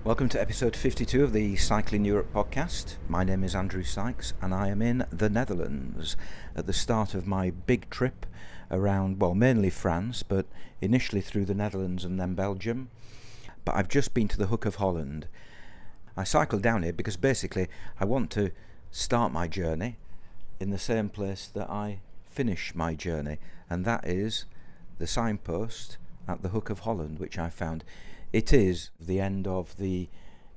Welcome to episode 52 of the Cycling Europe podcast. My name is Andrew Sykes and I am in the Netherlands at the start of my big trip around, well, mainly France, but initially through the Netherlands and then Belgium. But I've just been to the Hook of Holland. I cycled down here because basically I want to start my journey in the same place that I finish my journey, and that is the signpost at the Hook of Holland, which I found. It is the end of the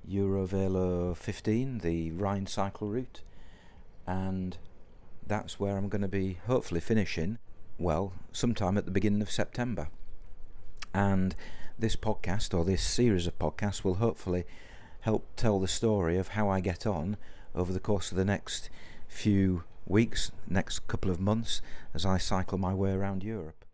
EuroVelo 15, the Rhine Cycle Route, and that's where I'm going to be hopefully finishing, well, sometime at the beginning of September. And this podcast, or this series of podcasts, will hopefully help tell the story of how I get on over the course of the next few weeks, next couple of months, as I cycle my way around Europe.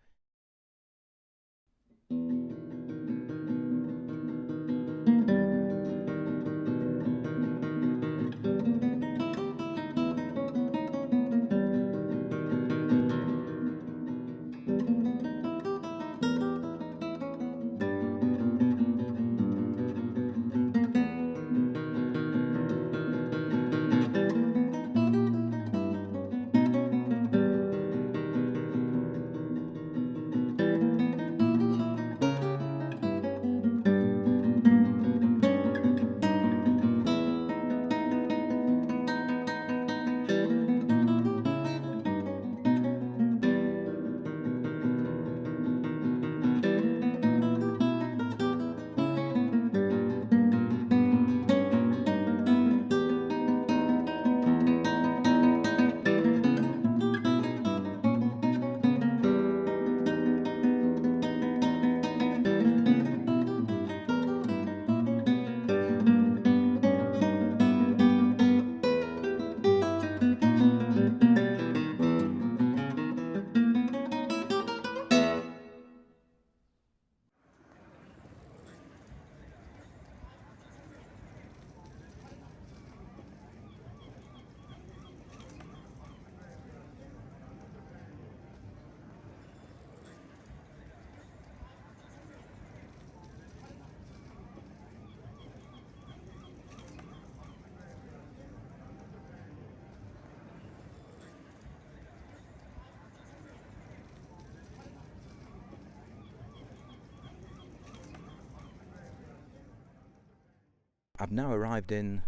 I've now arrived in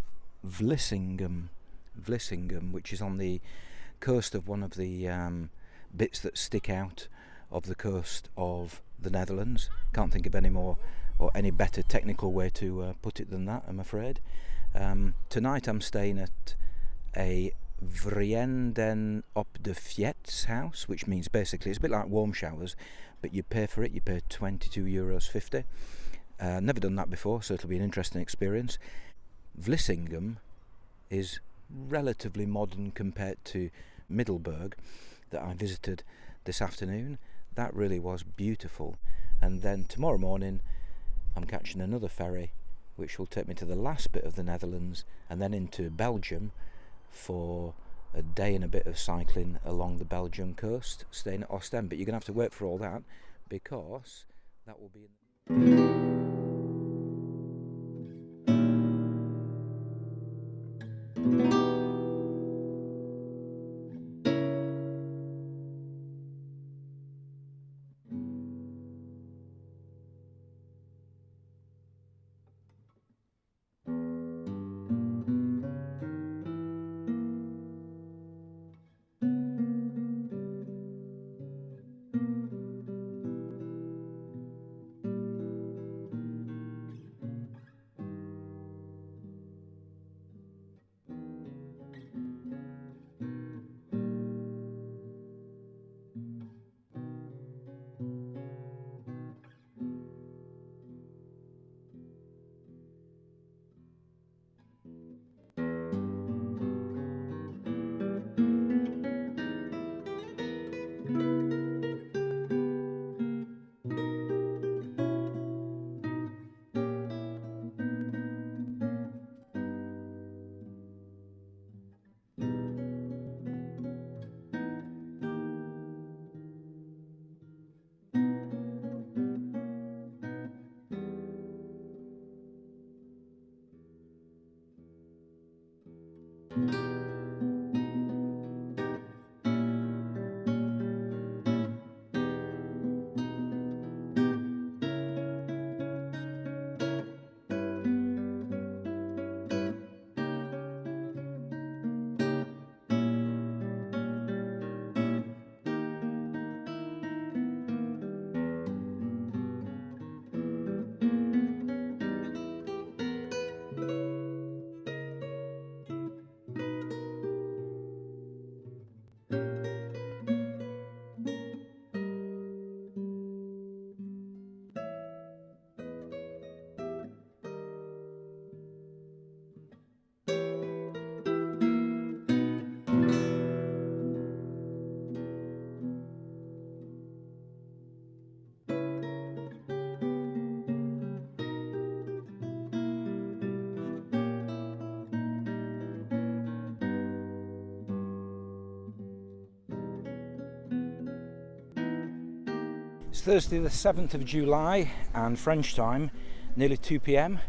Vlissingen, which is on the coast of one of the bits that stick out of the coast of the Netherlands. Can't think of any more or any better technical way to put it than that, I'm afraid. Tonight I'm staying at a Vrienden op de Fiets house, which means basically it's a bit like warm showers, but you pay for it. You pay €22.50. Never done that before, so it'll be an interesting experience. Vlissingen is relatively modern compared to Middelburg that I visited this afternoon. That really was beautiful. And then tomorrow morning I'm catching another ferry which will take me to the last bit of the Netherlands and then into Belgium for a day and a bit of cycling along the Belgian coast, staying at Ostend. But you're going to have to wait for all that because that will be It's Thursday the 7th of July and French time nearly 2 p.m,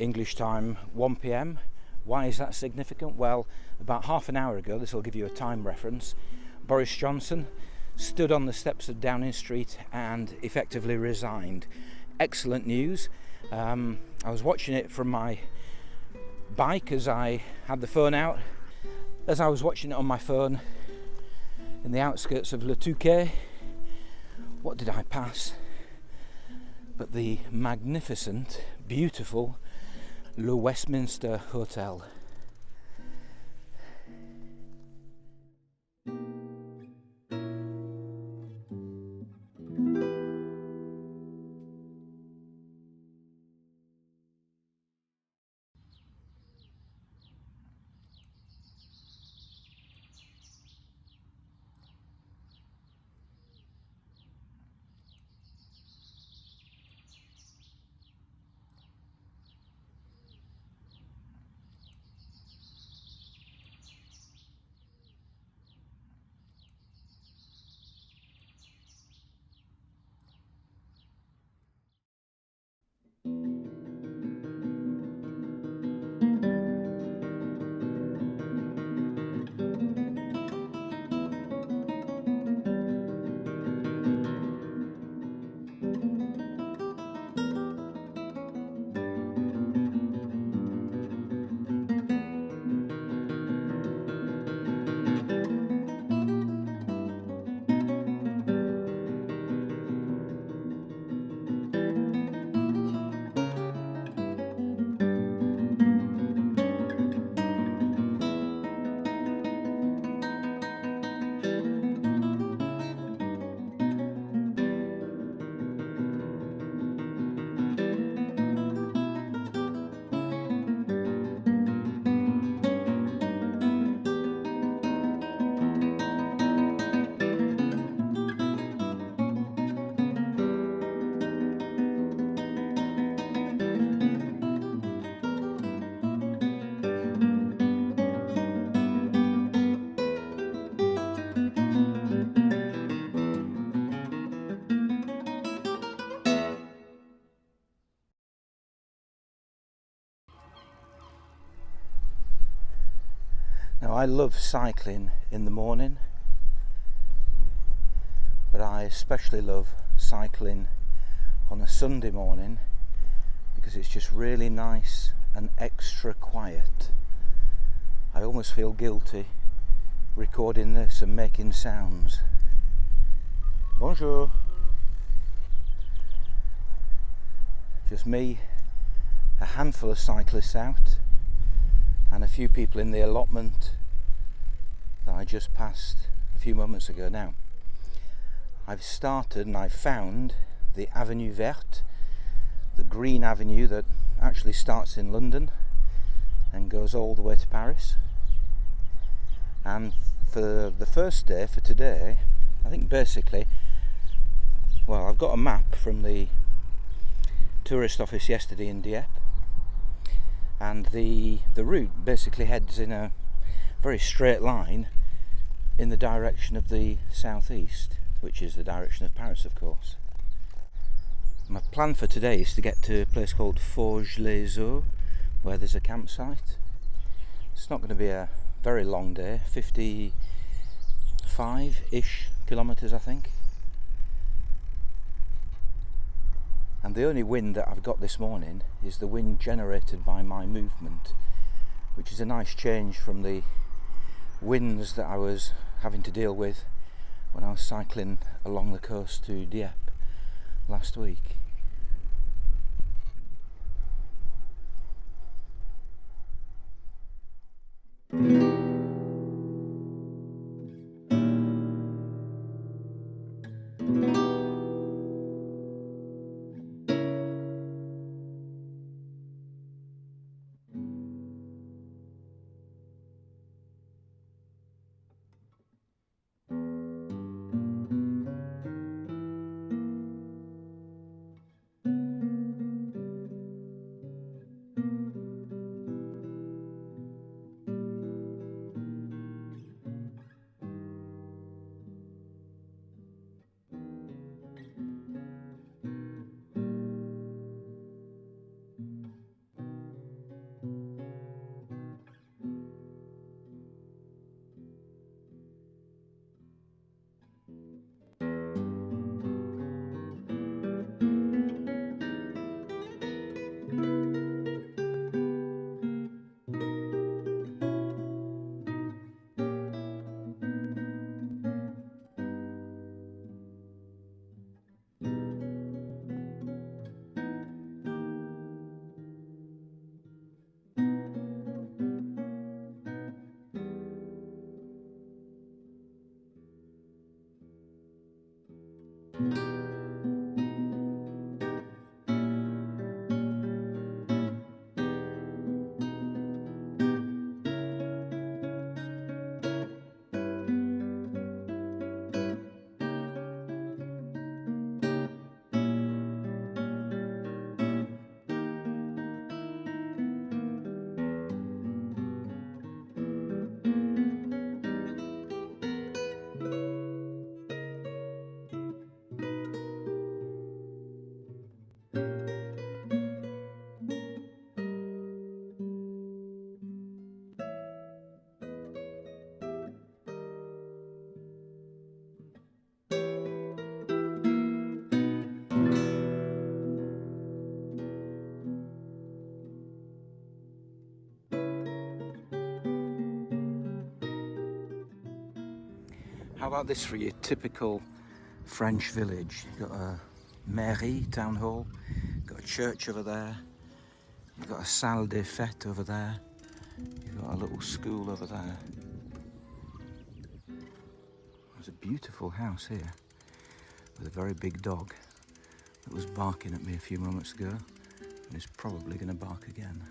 English time 1 p.m. Why is that significant? Well, about half an hour ago, this will give you a time reference, Boris Johnson stood on the steps of Downing Street and effectively resigned. Excellent news. I was watching it from my bike as I had the phone out. As I was watching it on my phone in the outskirts of Le Touquet, what did I pass but the magnificent, beautiful Le Westminster Hotel. Now, I love cycling in the morning, but I especially love cycling on a Sunday morning because it's just really nice and extra quiet. I almost feel guilty recording this and making sounds. Bonjour. Just me, a handful of cyclists out, and a few people in the allotment that I just passed a few moments ago. Now, I've started and I've found the Avenue Verte, the green avenue that actually starts in London and goes all the way to Paris. And for the first day, for today, I think basically, well, I've got a map from the tourist office yesterday in Dieppe, and the route basically heads in a very straight line in the direction of the southeast, which is the direction of Paris, of course. My plan for today is to get to a place called Forges-les-Eaux, where there's a campsite. It's not going to be a very long day, 55-ish kilometres I think. And the only wind that I've got this morning is the wind generated by my movement, which is a nice change from the winds that I was having to deal with when I was cycling along the coast to Dieppe last week. How about this for your typical French village? You've got a mairie, town hall, you've got a church over there, you've got a salle des fêtes over there, you've got a little school over there. There's a beautiful house here with a very big dog that was barking at me a few moments ago and is probably going to bark again.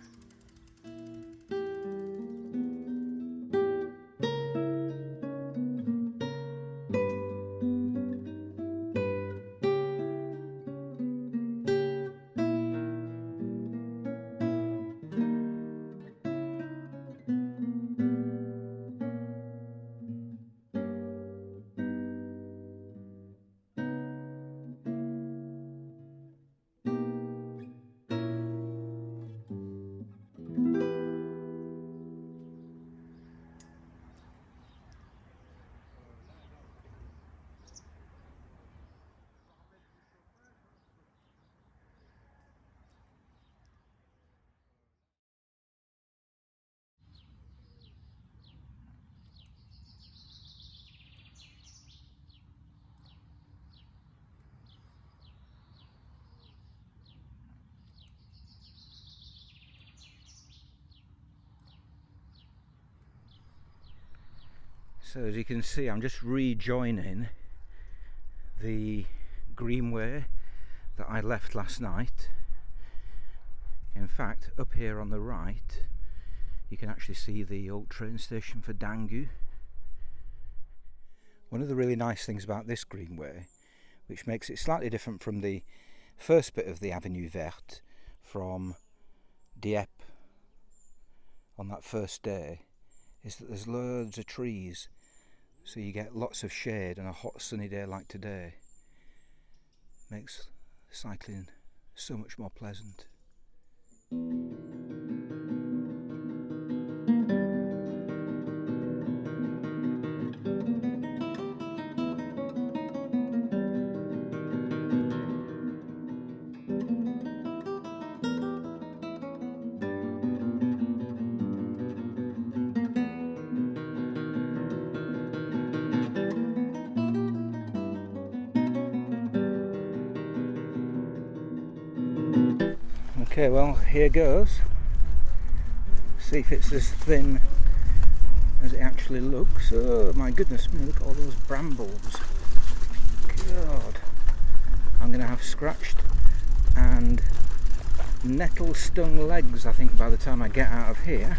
So as you can see, I'm just rejoining the greenway that I left last night. In fact, up here on the right you can actually see the old train station for Dangu. One of the really nice things about this greenway, which makes it slightly different from the first bit of the Avenue Verte from Dieppe on that first day, is that there's loads of trees, so you get lots of shade on a hot sunny day like today. Makes cycling so much more pleasant. Okay, well, here goes. See if it's as thin as it actually looks. Oh my goodness me, look at all those brambles. God, I'm going to have scratched and nettle stung legs, I think, by the time I get out of here.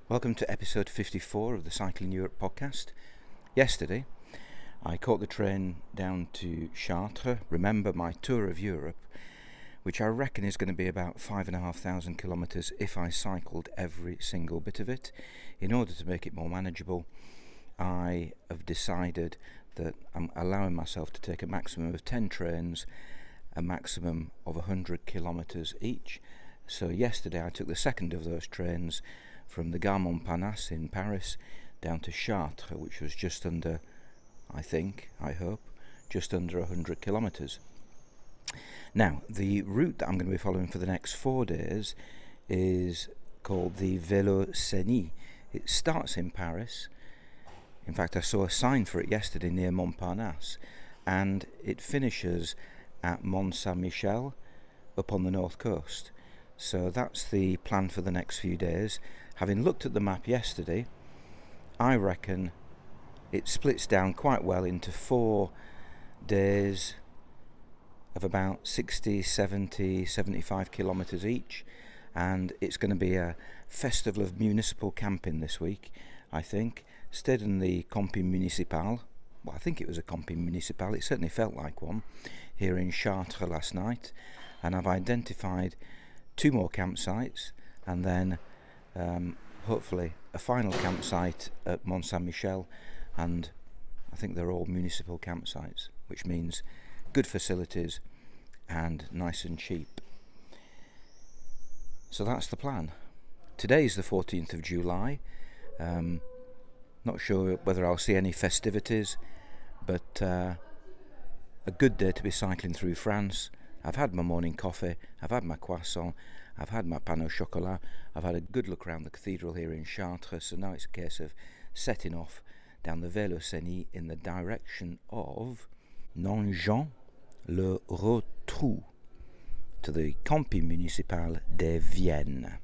Welcome to episode 54 of the Cycling Europe podcast. Yesterday, I caught the train down to Chartres. Remember my tour of Europe, which I reckon is going to be about 5,500 kilometres if I cycled every single bit of it. In order to make it more manageable, I have decided that I'm allowing myself to take a maximum of 10 trains, a maximum of 100 kilometres each. So yesterday I took the second of those trains from the Gare Montparnasse in Paris down to Chartres, which was just under, I hope, just under 100 kilometres. Now, the route that I'm going to be following for the next 4 days is called the Véloscénie. It starts in Paris. In fact, I saw a sign for it yesterday near Montparnasse, and it finishes at Mont St Michel up on the north coast. So that's the plan for the next few days. Having looked at the map yesterday, I reckon it splits down quite well into 4 days of about 60, 70, 75 kilometres each, and it's going to be a festival of municipal camping this week, I think. Stayed in the Camping Municipal. Well, I think it was a Camping Municipal. It certainly felt like one here in Chartres last night, and I've identified 2 more campsites, and then hopefully a final campsite at Mont St Michel, and I think they're all municipal campsites, which means good facilities and nice and cheap. So that's the plan. Today's the 14th of July. Not sure whether I'll see any festivities, but a good day to be cycling through France. I've had my morning coffee, I've had my croissant, I've had my pain au chocolat, I've had a good look around the cathedral here in Chartres, so now it's a case of setting off down the Véloscénie in the direction of Nogent-le-Rotrou to the Camping Municipal de Vienne.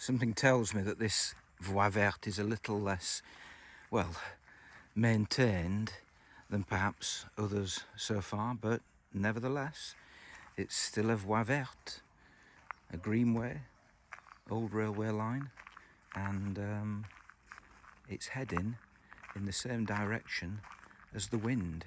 Something tells me that this Voie Verte is a little less, well, maintained than perhaps others so far, but nevertheless, it's still a Voie Verte, a greenway, old railway line, and it's heading in the same direction as the wind.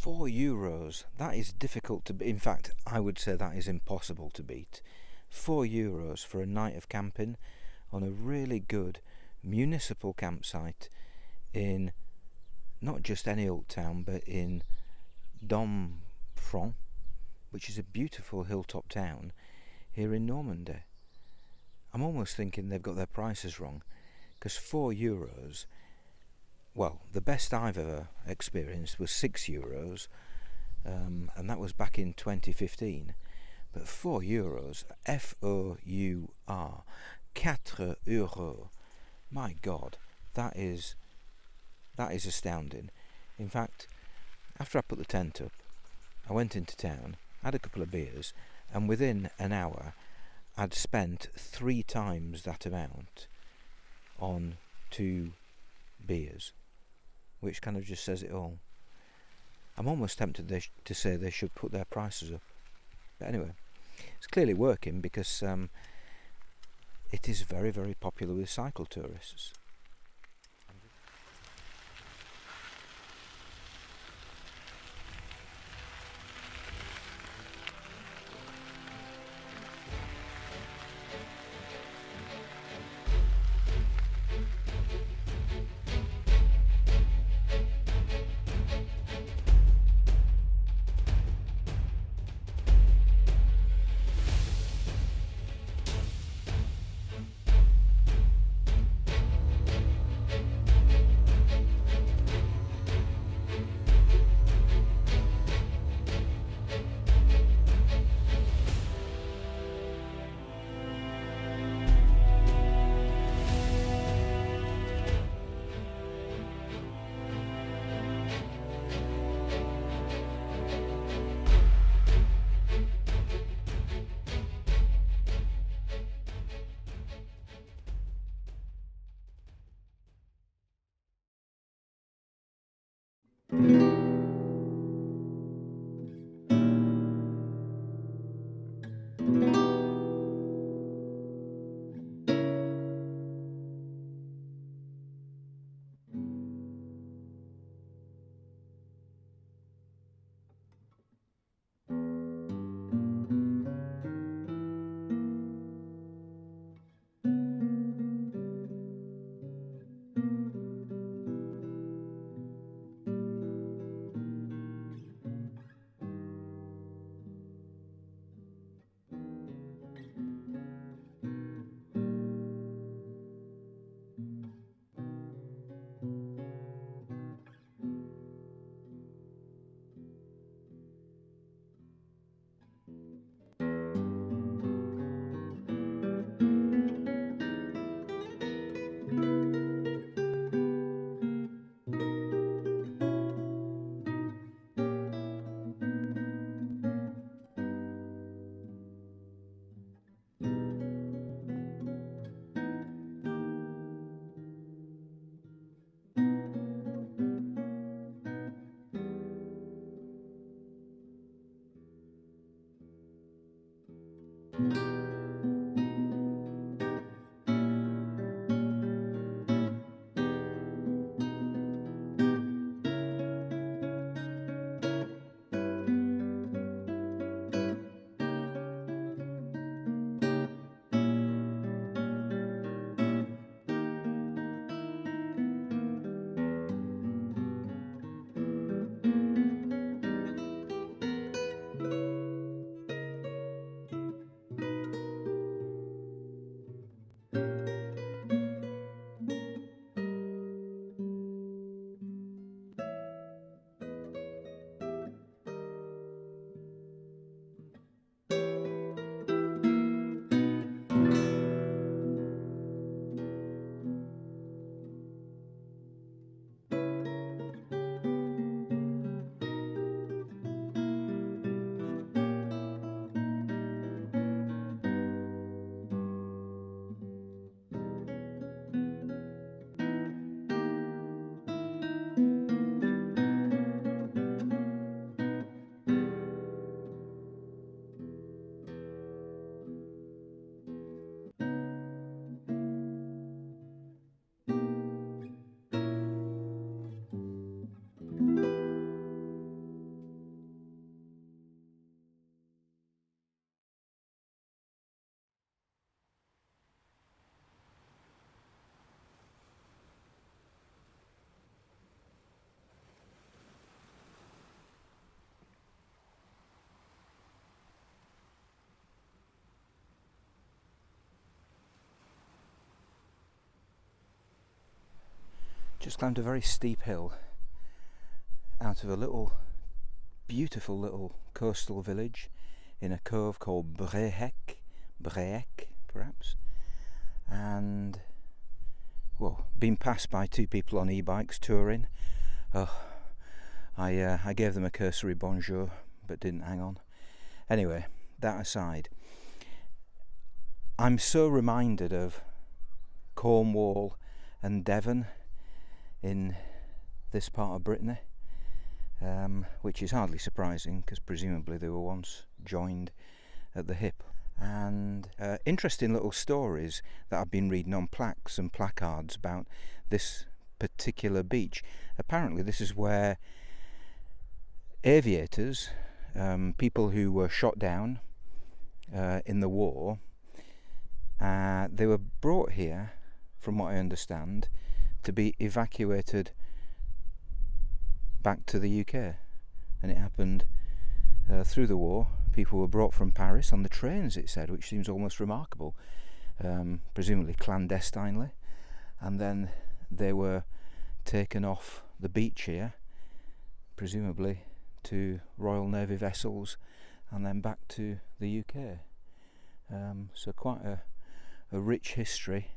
€4, that is difficult to beat. In fact, I would say that is impossible to beat. €4 for a night of camping on a really good municipal campsite in not just any old town, but in Domfront, which is a beautiful hilltop town here in Normandy. I'm almost thinking they've got their prices wrong, because €4, well, the best I've ever experienced was €6, and that was back in 2015. But €4, F-O-U-R, €4, my God, that is astounding. In fact, after I put the tent up, I went into town, had a couple of beers, and within an hour I'd spent 3 times that amount on 2 beers, which kind of just says it all. I'm almost tempted to say they should put their prices up. But anyway, it's clearly working, because it is very, very popular with cycle tourists. just climbed a very steep hill out of a little, beautiful little coastal village in a cove called Breek perhaps, and being passed by two people on e-bikes touring. I gave them a cursory bonjour but didn't hang on. Anyway, that aside, I'm so reminded of Cornwall and Devon in this part of Brittany, which is hardly surprising because presumably they were once joined at the hip. And interesting little stories that I've been reading on plaques and placards about this particular beach. Apparently this is where aviators, people who were shot down in the war, they were brought here, from what I understand, to be evacuated back to the UK. And it happened through the war. People were brought from Paris on the trains, it said, which seems almost remarkable, presumably clandestinely, and then they were taken off the beach here, presumably to Royal Navy vessels, and then back to the UK. So quite a rich history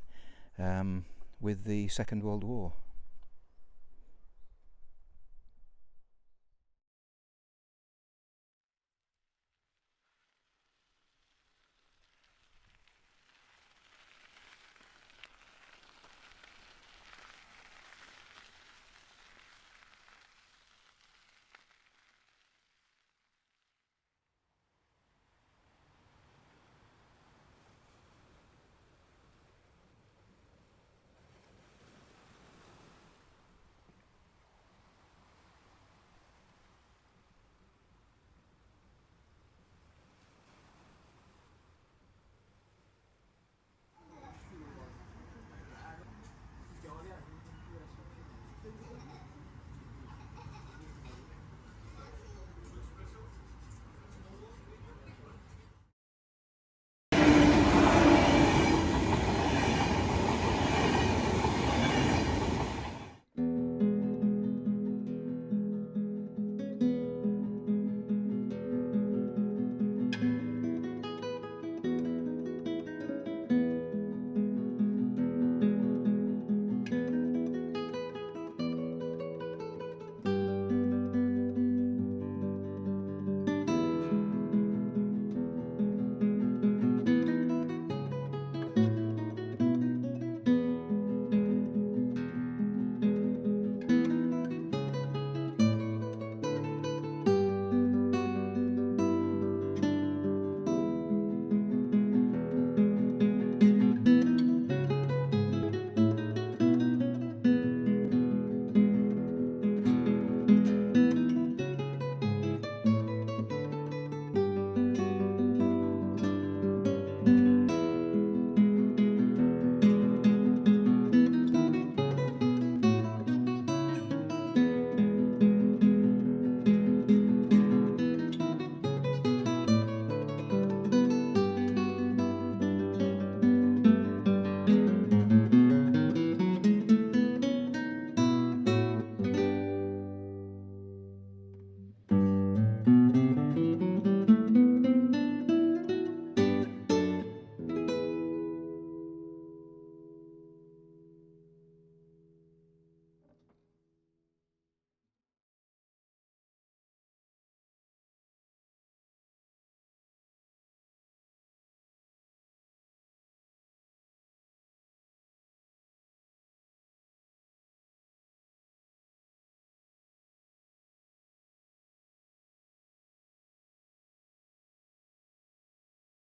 with the Second World War.